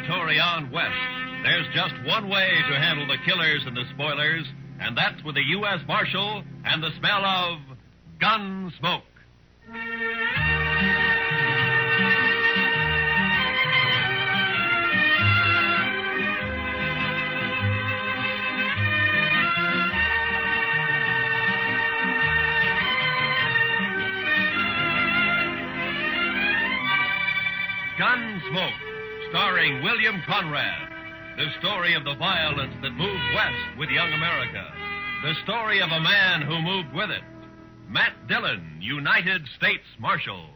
territory on west, there's just one way to handle the killers and the spoilers, and that's with the U.S. Marshal and the smell of Gunsmoke. Gunsmoke, starring William Conrad. The story of the violence that moved west with young America. The story of a man who moved with it. Matt Dillon, United States Marshal.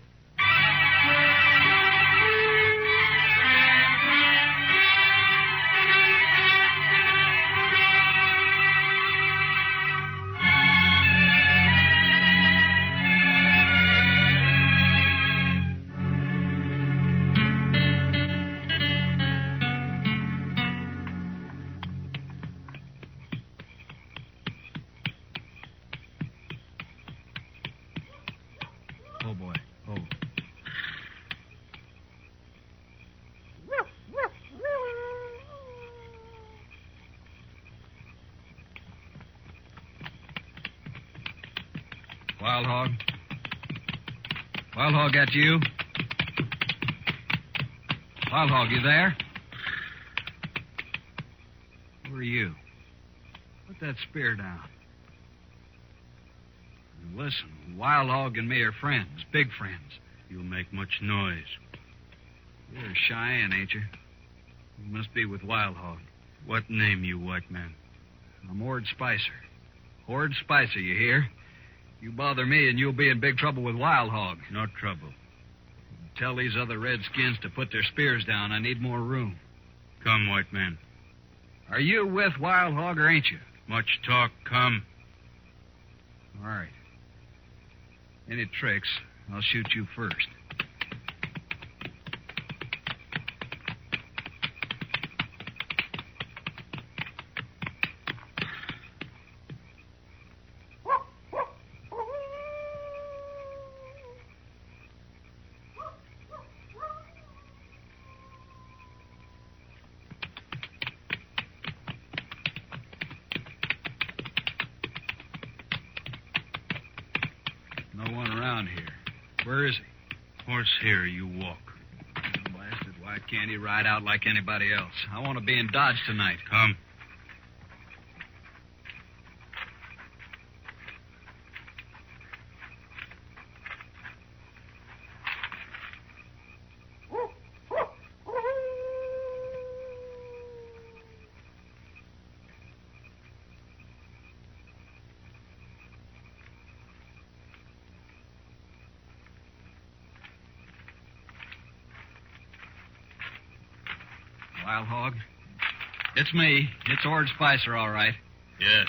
Oh, boy. Oh. Wild Hog? Wild Hog, that you? Wild Hog, you there? Who are you? Put that spear down. Listen, Wild Hog and me are friends, big friends. You make much noise. You're Cheyenne, ain't you? You must be with Wild Hog. What name, you white man? I'm Ord Spicer. Ord Spicer, you hear? You bother me and you'll be in big trouble with Wild Hog. No trouble. Tell these other redskins to put their spears down. I need more room. Come, white man. Are you with Wild Hog or ain't you? Much talk, come. All right. Any tricks, I'll shoot you first. No one around here. Where is he? Horse here, you walk. Blasted, why can't he ride out like anybody else? I want to be in Dodge tonight. Come. Wild Hog? It's me. It's Ord Spicer, all right. Yes.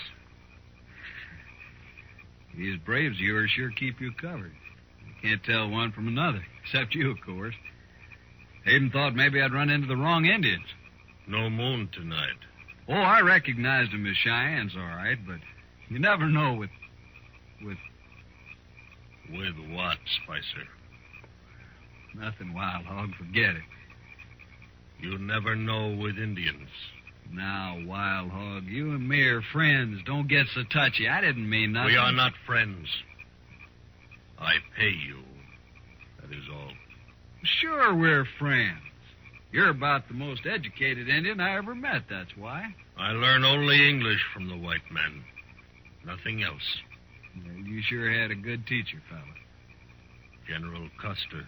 These braves of yours sure keep you covered. You can't tell one from another, except you, of course. I even thought maybe I'd run into the wrong Indians. No moon tonight. Oh, I recognized them as Cheyennes, all right, but you never know with... With what, Spicer? Nothing, Wild Hog. Forget it. You never know with Indians. Now, Wild Hog, you and me are friends. Don't get so touchy. I didn't mean nothing. We are not friends. I pay you. That is all. Sure we're friends. You're about the most educated Indian I ever met, that's why. I learn only English from the white man. Nothing else. Well, you sure had a good teacher, fella. General Custer,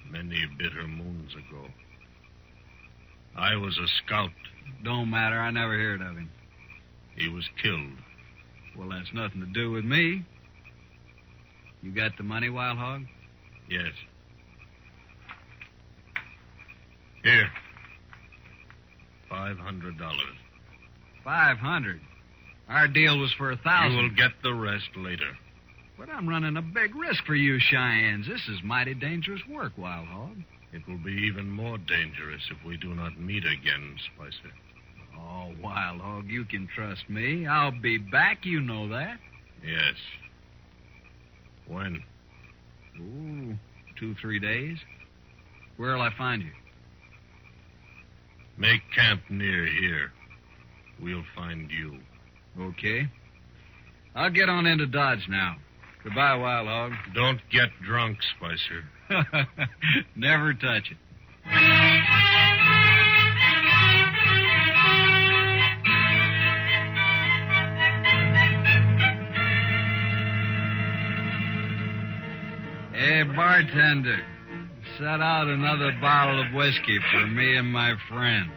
many bitter moons ago. I was a scout. Don't matter. I never heard of him. He was killed. Well, that's nothing to do with me. You got the money, Wild Hog? Yes. Here. $500. 500. Our deal was for 1,000. You will get the rest later. But I'm running a big risk for you Cheyennes. This is mighty dangerous work, Wild Hog. It will be even more dangerous if we do not meet again, Spicer. Oh, Wild Hog, you can trust me. I'll be back, you know that. Yes. When? Ooh, 2-3 days. Where'll I find you? Make camp near here. We'll find you. Okay. I'll get on into Dodge now. Goodbye, Wild Hog. Don't get drunk, Spicer. Never touch it. Hey, bartender, set out another bottle of whiskey for me and my friend.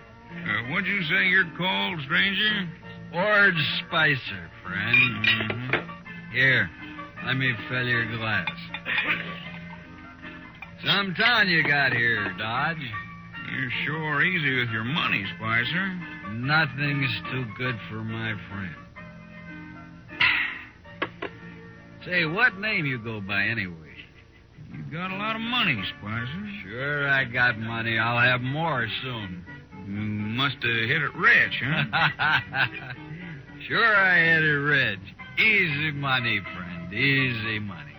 What'd you say you're called, stranger? Orange Spicer, friend. Mm-hmm. Here, let me fill your glass. Some town you got here, Dodge. You're sure easy with your money, Spicer. Nothing's too good for my friend. Say, what name you go by anyway? You got a lot of money, Spicer. Sure, I got money. I'll have more soon. You must have hit it rich, huh? Sure, I hit it rich. Easy money, friend. Easy money.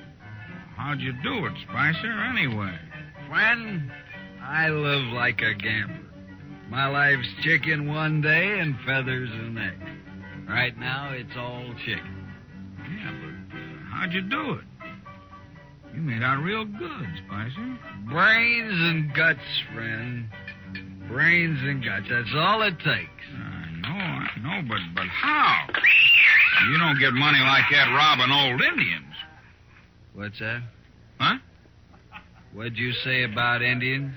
How'd you do it, Spicer, anyway? Friend, I live like a gambler. My life's chicken one day and feathers the next. Right now, it's all chicken. Yeah, but how'd you do it? You made out real good, Spicer. Brains and guts, friend. Brains and guts. That's all it takes. I know, but how? You don't get money like that robbing old Indians. What's that? Huh? What'd you say about Indians?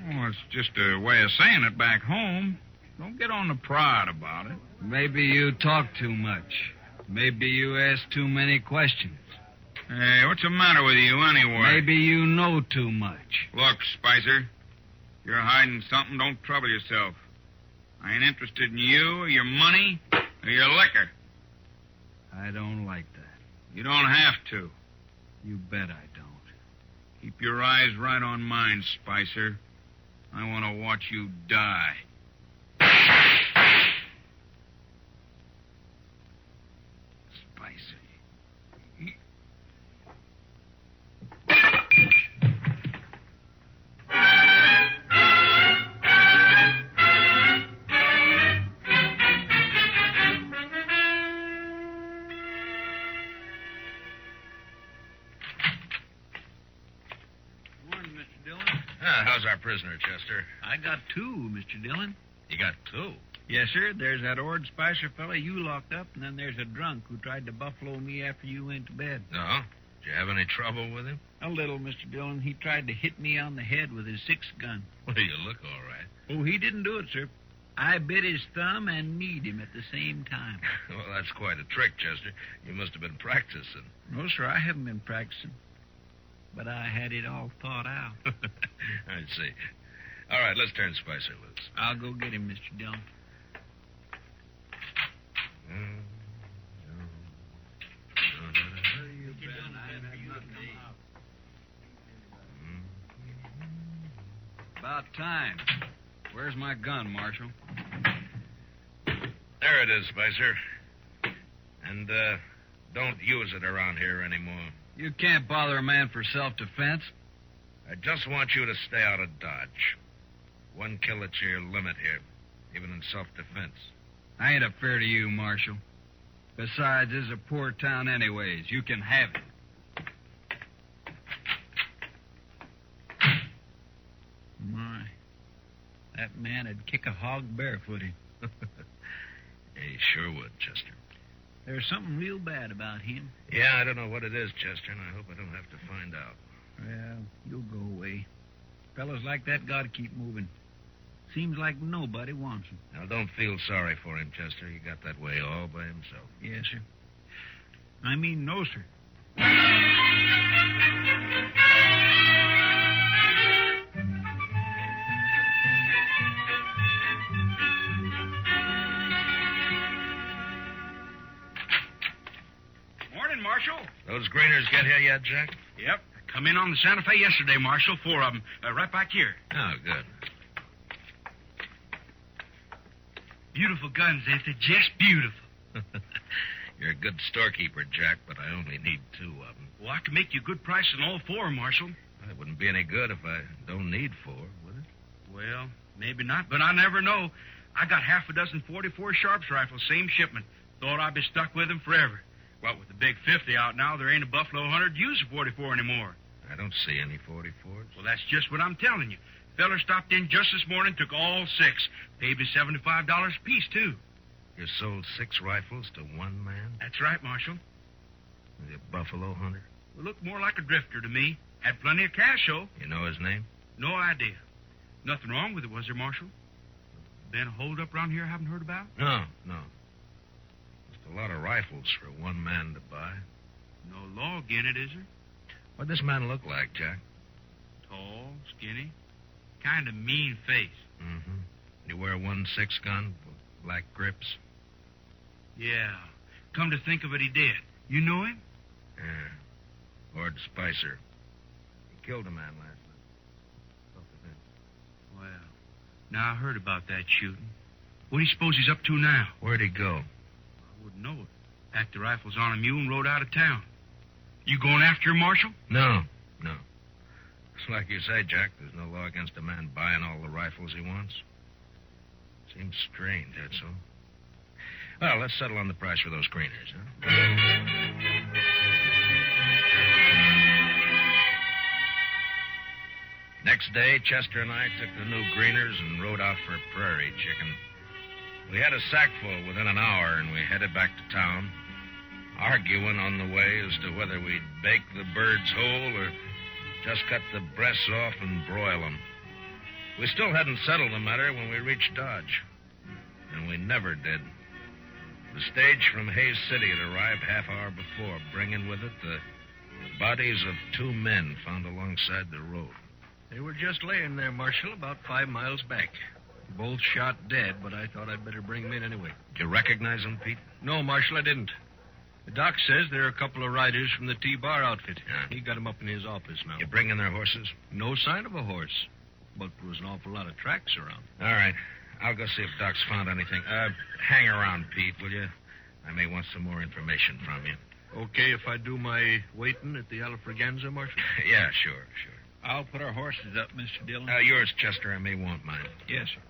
Oh, it's just a way of saying it back home. Don't get on the pride about it. Maybe you talk too much. Maybe you ask too many questions. Hey, what's the matter with you anyway? Maybe you know too much. Look, Spicer, if you're hiding something, don't trouble yourself. I ain't interested in you or your money or your liquor. I don't like that. You don't have to. You bet I don't. Keep your eyes right on mine, Spicer. I want to watch you die. Spicer. How's our prisoner, Chester? I got two, Mr. Dillon. You got two? Yes, sir. There's that Ord Spicer fella you locked up, and then there's a drunk who tried to buffalo me after you went to bed. No? Did you have any trouble with him? A little, Mr. Dillon. He tried to hit me on the head with his 6-gun. Well, you look all right. Oh, he didn't do it, sir. I bit his thumb and kneed him at the same time. Well, that's quite a trick, Chester. You must have been practicing. No, sir, I haven't been practicing. But I had it all thought out. I see. All right, let's turn Spicer loose. I'll go get him, Mr. Dillon. About time. Where's my gun, Marshal? There it is, Spicer. And, don't use it around here anymore. You can't bother a man for self-defense. I just want you to stay out of Dodge. One kill at your limit here, even in self-defense. I ain't afraid of you, Marshal. Besides, this is a poor town anyways. You can have it. My, that man would kick a hog barefooted. He sure would, Chester. There's something real bad about him. Yeah, I don't know what it is, Chester, and I hope I don't have to find out. Well, you'll go away. Fellows like that gotta keep moving. Seems like nobody wants him. Now, don't feel sorry for him, Chester. He got that way all by himself. Yes, sir. I mean, no, sir. Morning, Marshal. Those graders get here yet, Jack? Yep. Come in on the Santa Fe yesterday, Marshal. 4 of them. Right back here. Oh, good. Beautiful guns, ain't they? Just beautiful. You're a good storekeeper, Jack, but I only need 2 of them. Well, I can make you a good price on all 4, Marshal. It wouldn't be any good if I don't need 4, would it? Well, Maybe not, but I never know. I got half a dozen 44 Sharps rifles, same shipment. Thought I'd be stuck with them forever. What with the big 50 out now, there ain't a Buffalo Hunter to use a 44 anymore. I don't see any 44s. Well, that's just what I'm telling you. Feller stopped in just this morning, took all 6. Paid me $75 a piece, too. You sold 6 rifles to one man? That's right, Marshal. Is he a Buffalo Hunter? Well, looked more like a drifter to me. Had plenty of cash, though. You know his name? No idea. Nothing wrong with it, was there, Marshal? Been a holdup around here I haven't heard about? No. Just a lot of rifles for one man to buy. No law again it, is there? What'd this man look like, Jack? Tall, skinny, kind of mean face. Mm-hmm. You wear 1.6 gun, black grips? Yeah. Come to think of it, he did. You know him? Yeah. Ord Spicer. He killed a man last night. Spoke with him. Well, now I heard about that shooting. What do you suppose he's up to now? Where'd he go? I wouldn't know it. Packed the rifles on a mule and rode out of town. You going after him, Marshal? No. It's like you say, Jack, there's no law against a man buying all the rifles he wants. Seems strange, that's all. Well, let's settle on the price for those greeners, huh? Next day, Chester and I took the new greeners and rode out for a prairie chicken. We had a sack full within an hour, and we headed back to town, arguing on the way as to whether we'd bake the birds whole or just cut the breasts off and broil them. We still hadn't settled the matter when we reached Dodge, and we never did. The stage from Hayes City had arrived half-hour before, bringing with it the bodies of 2 men found alongside the road. They were just laying there, Marshal, about 5 miles back. Both shot dead, but I thought I'd better bring them in anyway. Did you recognize them, Pete? No, Marshal, I didn't. The doc says they're a couple of riders from the T-Bar outfit. Yeah. He got them up in his office now. You bring in their horses? No sign of a horse, but there was an awful lot of tracks around. All right. I'll go see if Doc's found anything. Hang around, Pete, will you? I may want some more information from you. Okay if I do my waiting at the Alfraganza, Marshal? Yeah, sure. I'll put our horses up, Mr. Dillon. Yours, Chester. I may want mine. Yes, sir.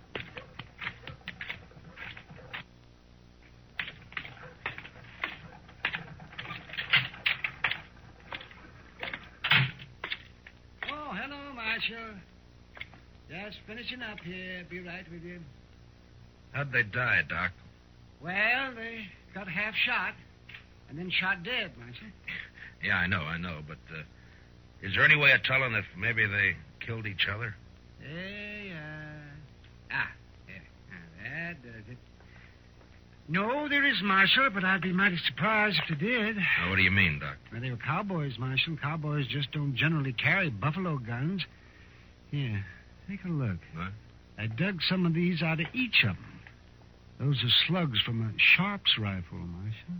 Oh, hello, Marshal. Just finishing up here. Be right with you. How'd they die, Doc? Well, they got half shot and then shot dead, Marshal. Yeah, I know, but is there any way of telling if maybe they killed each other? That does it. No, there is, Marshal, but I'd be mighty surprised if they did. Now, what do you mean, Doc? Well, they were cowboys, Marshal. Cowboys just don't generally carry buffalo guns. Here, take a look. What? I dug some of these out of each of them. Those are slugs from a Sharps rifle, Marshal.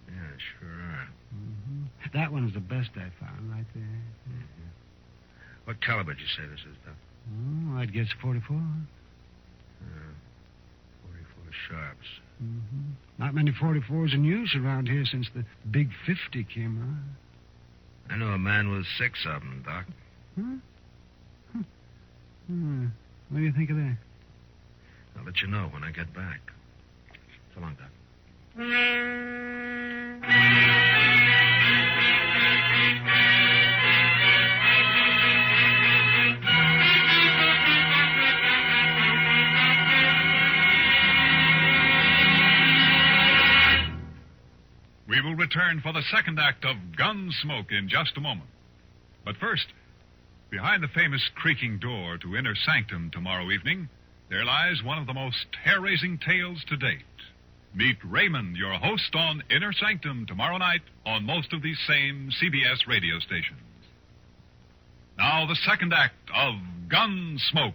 Yeah, sure are. Mm-hmm. That one's the best I found right there. Mm-hmm. What caliber did you say this is, Doc? Oh, I'd guess 44. 44 Sharps. Mm-hmm. Not many 44s in use around here since the big 50 came out. I know a man with 6 of them, Doc. What do you think of that? I'll let you know when I get back. So long, Doc. We will return for the second act of Gunsmoke in just a moment. But first, behind the famous creaking door to Inner Sanctum tomorrow evening, there lies one of the most hair-raising tales to date. Meet Raymond, your host on Inner Sanctum tomorrow night on most of these same CBS radio stations. Now, the second act of Gunsmoke.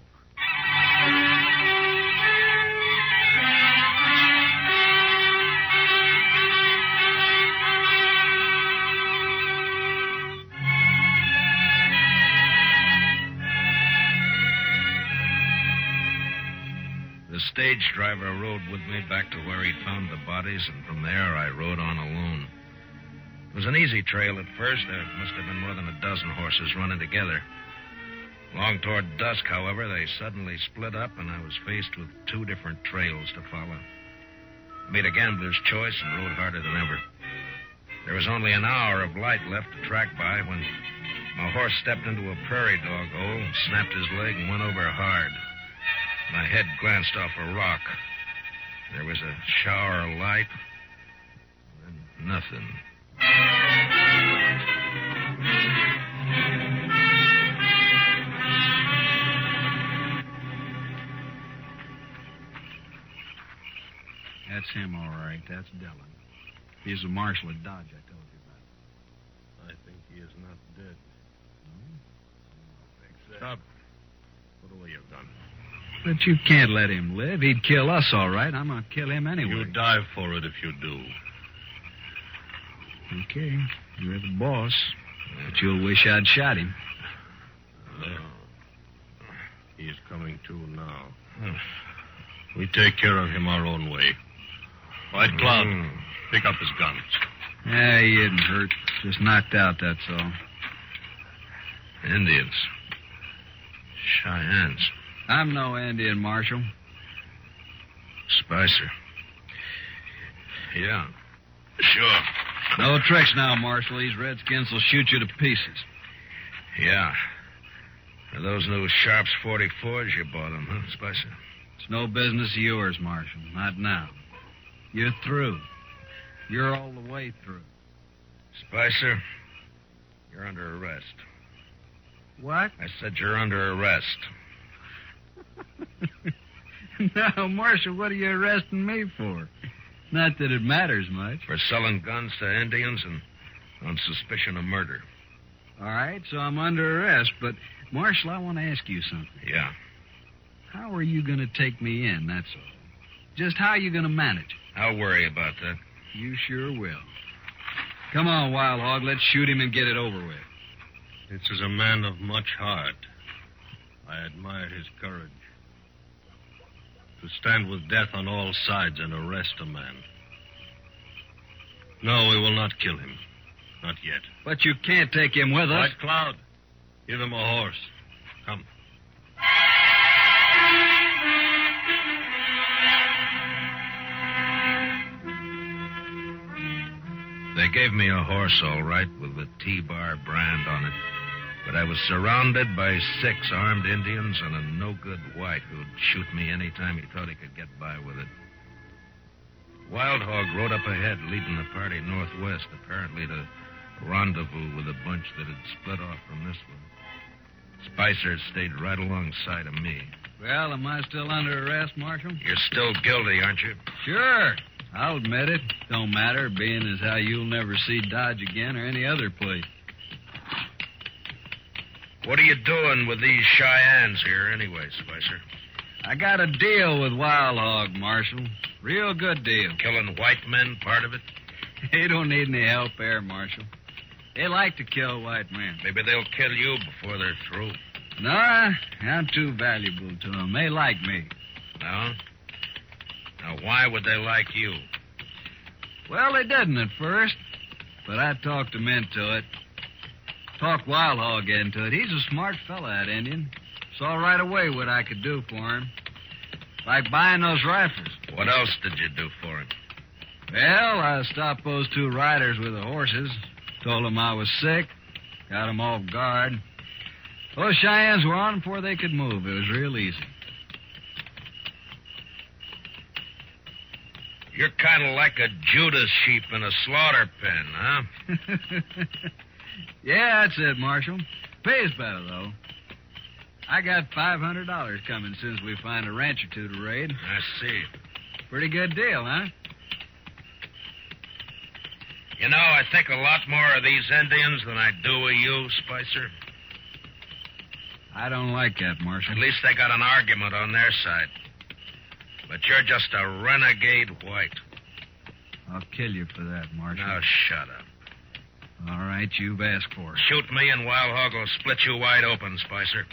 The stage driver rode with me back to where he'd found the bodies, and from there I rode on alone. It was an easy trail at first. There must have been more than a dozen horses running together. Along toward dusk, however, they suddenly split up, and I was faced with two different trails to follow. I made a gambler's choice and rode harder than ever. There was only an hour of light left to track by when my horse stepped into a prairie dog hole, snapped his leg, and went over hard. My head glanced off a rock. There was a shower of light, and nothing. That's him, all right. That's Dillon. He's the marshal at Dodge I told you about. I think he is not dead. Stop. What will you have done? But you can't let him live. He'd kill us, all right. I'm going to kill him anyway. You die for it if you do. Okay. You're the boss. But you'll wish I'd shot him. There. He's coming to now. We take care of him our own way. White Cloud, pick up his guns. Yeah, he isn't hurt. Just knocked out, that's all. Indians. Cheyennes. I'm no Indian, Marshal. Spicer. Yeah. Sure. No tricks now, Marshal. These redskins will shoot you to pieces. Yeah. Are those new Sharps 44s you bought them, huh, Spicer? It's no business of yours, Marshal. Not now. You're through. You're all the way through. Spicer, you're under arrest. What? I said you're under arrest. No, Marshal, what are you arresting me for? Not that it matters much. For selling guns to Indians and on suspicion of murder. All right, so I'm under arrest, but, Marshal, I want to ask you something. Yeah. How are you going to take me in, that's all? Just how are you going to manage it? I'll worry about that. You sure will. Come on, Wild Hog, let's shoot him and get it over with. This is a man of much heart. I admire his courage. To stand with death on all sides and arrest a man. No, we will not kill him. Not yet. But you can't take him with us. White Cloud, give him a horse. Come. They gave me a horse, all right, with the T-Bar brand on it. But I was surrounded by 6 armed Indians and a no-good white who'd shoot me any time he thought he could get by with it. Wild Hog rode up ahead, leading the party northwest, apparently to rendezvous with a bunch that had split off from this one. Spicer stayed right alongside of me. Well, am I still under arrest, Marshal? You're still guilty, aren't you? Sure. I'll admit it. Don't matter, being as how you'll never see Dodge again or any other place. What are you doing with these Cheyennes here anyway, Spicer? I got a deal with Wild Hog, Marshal. Real good deal. Killing white men, part of it? They don't need any help there, Marshal. They like to kill white men. Maybe they'll kill you before they're through. No, I'm too valuable to them. They like me. No? Now, why would they like you? Well, they didn't at first, but I talked them into it. Talked Wild Hog into it. He's a smart fella, that Indian. Saw right away what I could do for him. Like buying those rifles. What else did you do for him? Well, I stopped those 2 riders with the horses. Told them I was sick. Got them off guard. Those Cheyennes were on before they could move. It was real easy. You're kind of like a Judas sheep in a slaughter pen, huh? Yeah, that's it, Marshal. Pays better, though. I got $500 coming since we find a ranch or 2 to raid. I see. Pretty good deal, huh? You know, I think a lot more of these Indians than I do of you, Spicer. I don't like that, Marshal. At least they got an argument on their side. But you're just a renegade white. I'll kill you for that, Marshal. Now, shut up. All right, you've asked for it. Shoot me and Wild Hog will split you wide open, Spicer.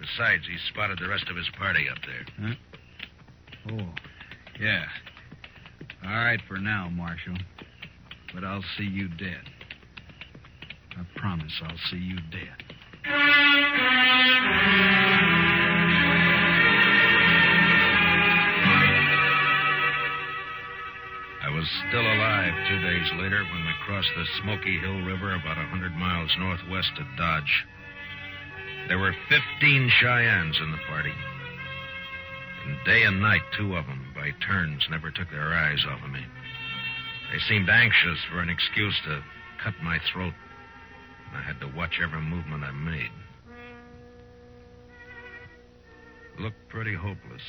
Besides, he's spotted the rest of his party up there. Huh? Oh, yeah. All right for now, Marshal. But I'll see you dead. I promise I'll see you dead. I was still alive 2 days later when we crossed the Smoky Hill River about 100 miles northwest of Dodge. There were 15 Cheyennes in the party. And day and night, 2 of them, by turns, never took their eyes off of me. They seemed anxious for an excuse to cut my throat. I had to watch every movement I made. Looked pretty hopeless.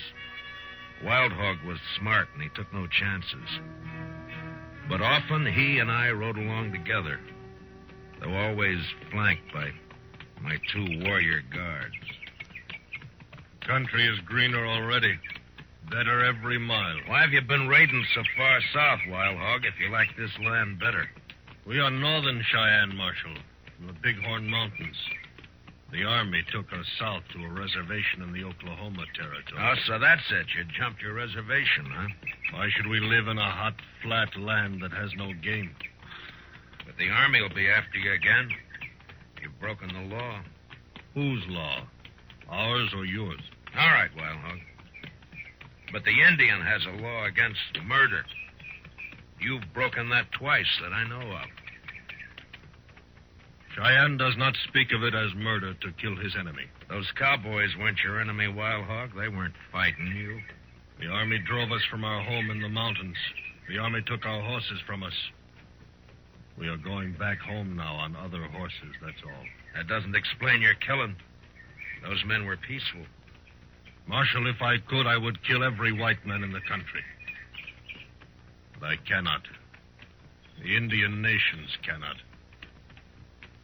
Wild Hog was smart, and he took no chances. But often he and I rode along together, though always flanked by my 2 warrior guards. Country is greener already. Better every mile. Why have you been raiding so far south, Wild Hog, if you like this land better? We are northern Cheyenne, Marshal, from the Bighorn Mountains. The Army took us south to a reservation in the Oklahoma Territory. Oh, so that's it. You jumped your reservation, huh? Why should we live in a hot, flat land that has no game? But the Army will be after you again. You've broken the law. Whose law? Ours or yours? All right, Wild Hog. But the Indian has a law against murder. You've broken that twice that I know of. Cheyenne does not speak of it as murder to kill his enemy. Those cowboys weren't your enemy, Wild Hog. They weren't fighting you. The Army drove us from our home in the mountains. The Army took our horses from us. We are going back home now on other horses, that's all. That doesn't explain your killing. Those men were peaceful. Marshal, if I could, I would kill every white man in the country. But I cannot. The Indian nations cannot.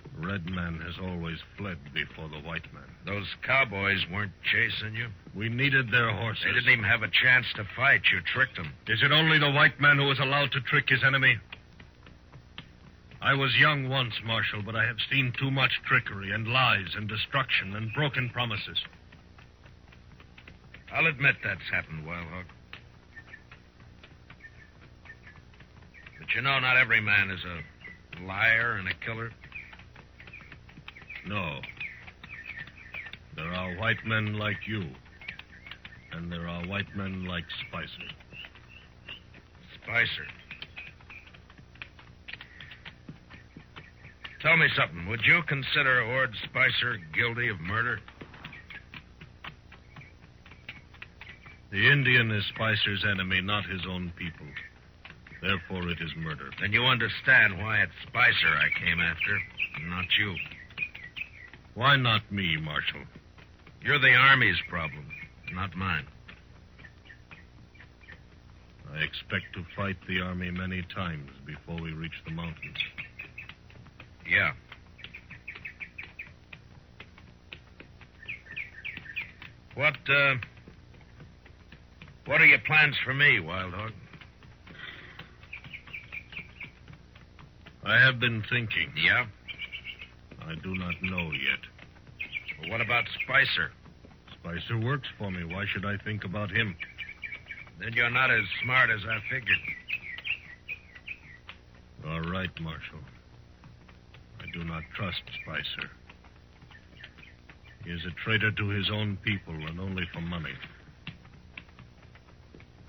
The red man has always fled before the white man. Those cowboys weren't chasing you? We needed their horses. They didn't even have a chance to fight. You tricked them. Is it only the white man who is allowed to trick his enemy? I was young once, Marshal, but I have seen too much trickery and lies and destruction and broken promises. I'll admit that's happened, Wild Hog. But you know, not every man is a liar and a killer. No. There are white men like you. And there are white men like Spicer. Spicer. Tell me something. Would you consider Ord Spicer guilty of murder? The Indian is Spicer's enemy, not his own people. Therefore, it is murder. Then you understand why it's Spicer I came after, and not you. Why not me, Marshal? You're the Army's problem, not mine. I expect to fight the Army many times before we reach the mountains. Yeah. What are your plans for me, Wild Hog? I have been thinking. Yeah? I do not know yet. Well, what about Spicer? Spicer works for me. Why should I think about him? Then you're not as smart as I figured. All right, Marshal. I do not trust Spicer. He is a traitor to his own people and only for money.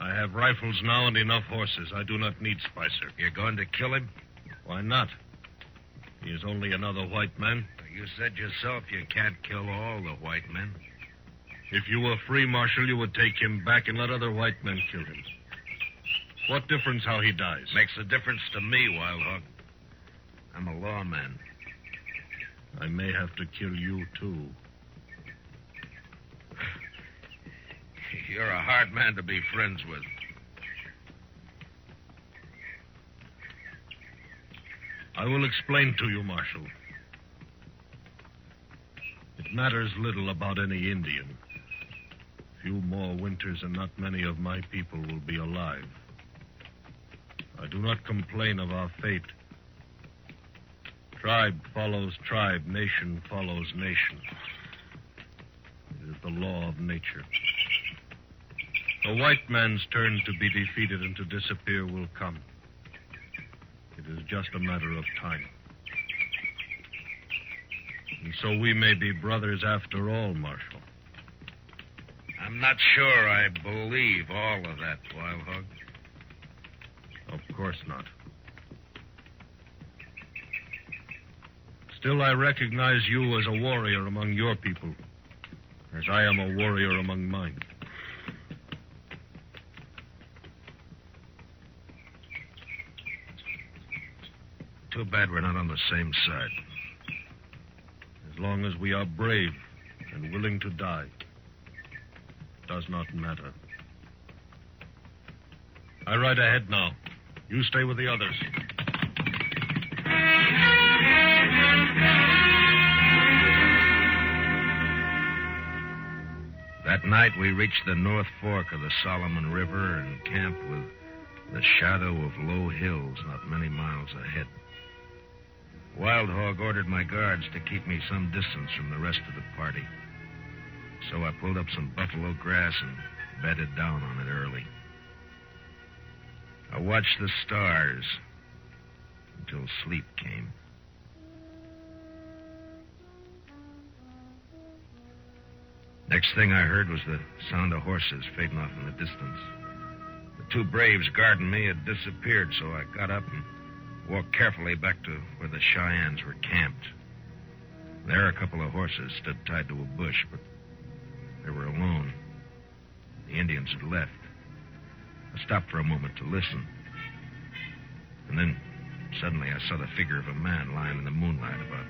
I have rifles now and enough horses. I do not need Spicer. You're going to kill him? Why not? He is only another white man. You said yourself you can't kill all the white men. If you were free, Marshal, you would take him back and let other white men kill him. What difference how he dies? Makes a difference to me, Wild Hog. I'm a lawman. I may have to kill you, too. You're a hard man to be friends with. I will explain to you, Marshal. It matters little about any Indian. Few more winters and not many of my people will be alive. I do not complain of our fate. Tribe follows tribe, nation follows nation. It is the law of nature. The white man's turn to be defeated and to disappear will come. It is just a matter of time. So we may be brothers after all, Marshal. I'm not sure I believe all of that, Wild Hog. Of course not. Still, I recognize you as a warrior among your people, as I am a warrior among mine. Too bad we're not on the same side. As long as we are brave and willing to die, does not matter. I ride ahead now. You stay with the others. That night, we reached the North Fork of the Solomon River and camped with the shadow of low hills not many miles ahead. Wild Hog ordered my guards to keep me some distance from the rest of the party. So I pulled up some buffalo grass and bedded down on it early. I watched the stars until sleep came. Next thing I heard was the sound of horses fading off in the distance. The two braves guarding me had disappeared, so I got up and walked carefully back to where the Cheyennes were camped. There, a couple of horses stood tied to a bush, but they were alone. The Indians had left. I stopped for a moment to listen. And then, suddenly, I saw the figure of a man lying in the moonlight about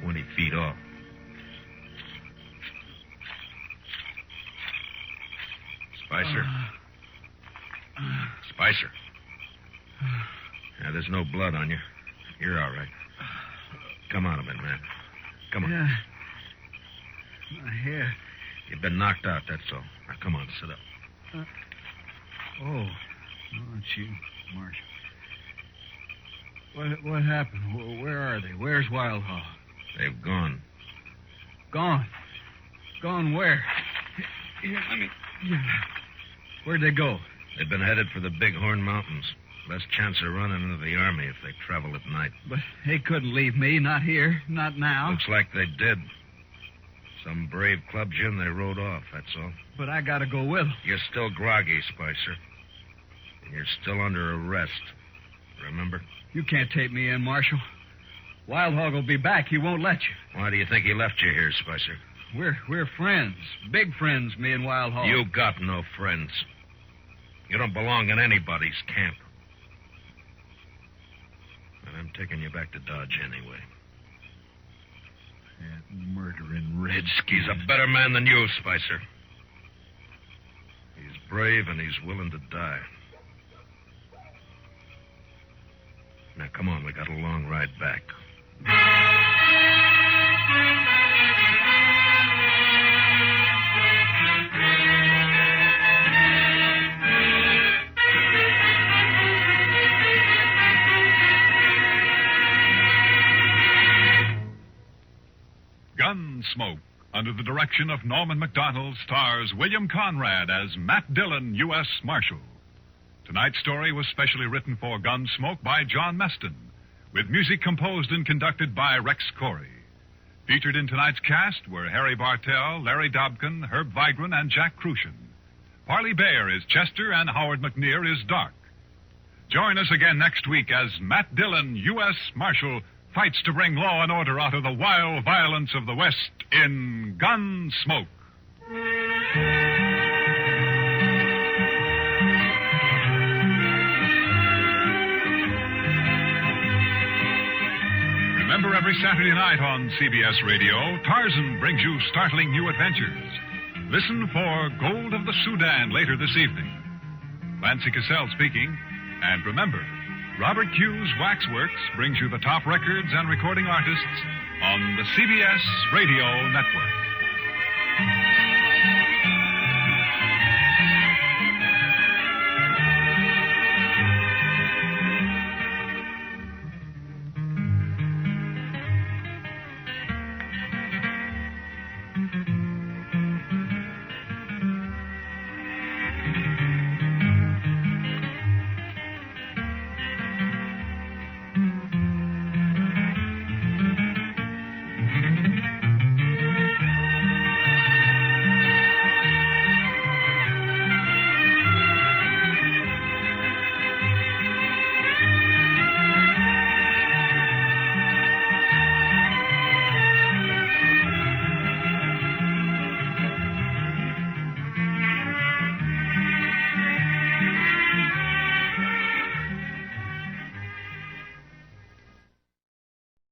20 feet off. Spicer? Spicer? Yeah, there's no blood on you. You're all right. Come out of it, man. Come on. Yeah. My hair. You've been knocked out, that's all. Now, come on, sit up. Oh, it's you, Marshal. What happened? Where are they? Where's Wild Hog? They've gone. Gone? Gone where? Here, let me... Where'd they go? They've been headed for the Bighorn Mountains. Less chance of running into the army if they travel at night. But they couldn't leave me. Not here. Not now. Looks like they did. Some brave clubbed you and they rode off, that's all. But I gotta go with them. You're still groggy, Spicer. And you're still under arrest. Remember? You can't take me in, Marshal. Wild Hog will be back. He won't let you. Why do you think he left you here, Spicer? We're friends. Big friends, me and Wild Hog. You got no friends. You don't belong in anybody's camp. And I'm taking you back to Dodge anyway. That murdering redskin. He's a better man than you, Spicer. He's brave and he's willing to die. Now, come on, we got a long ride back. Gunsmoke, under the direction of Norman MacDonald, stars William Conrad as Matt Dillon, U.S. Marshal. Tonight's story was specially written for Gunsmoke by John Meston, with music composed and conducted by Rex Corey. Featured in tonight's cast were Harry Bartell, Larry Dobkin, Herb Vigran, and Jack Crucian. Parley Bayer is Chester, and Howard McNear is Dark. Join us again next week as Matt Dillon, U.S. Marshal, fights to bring law and order out of the wild violence of the West in Gunsmoke. Remember, every Saturday night on CBS Radio, Tarzan brings you startling new adventures. Listen for Gold of the Sudan later this evening. Clancy Cassell speaking. And remember, Robert Q's Waxworks brings you the top records and recording artists on the CBS Radio Network.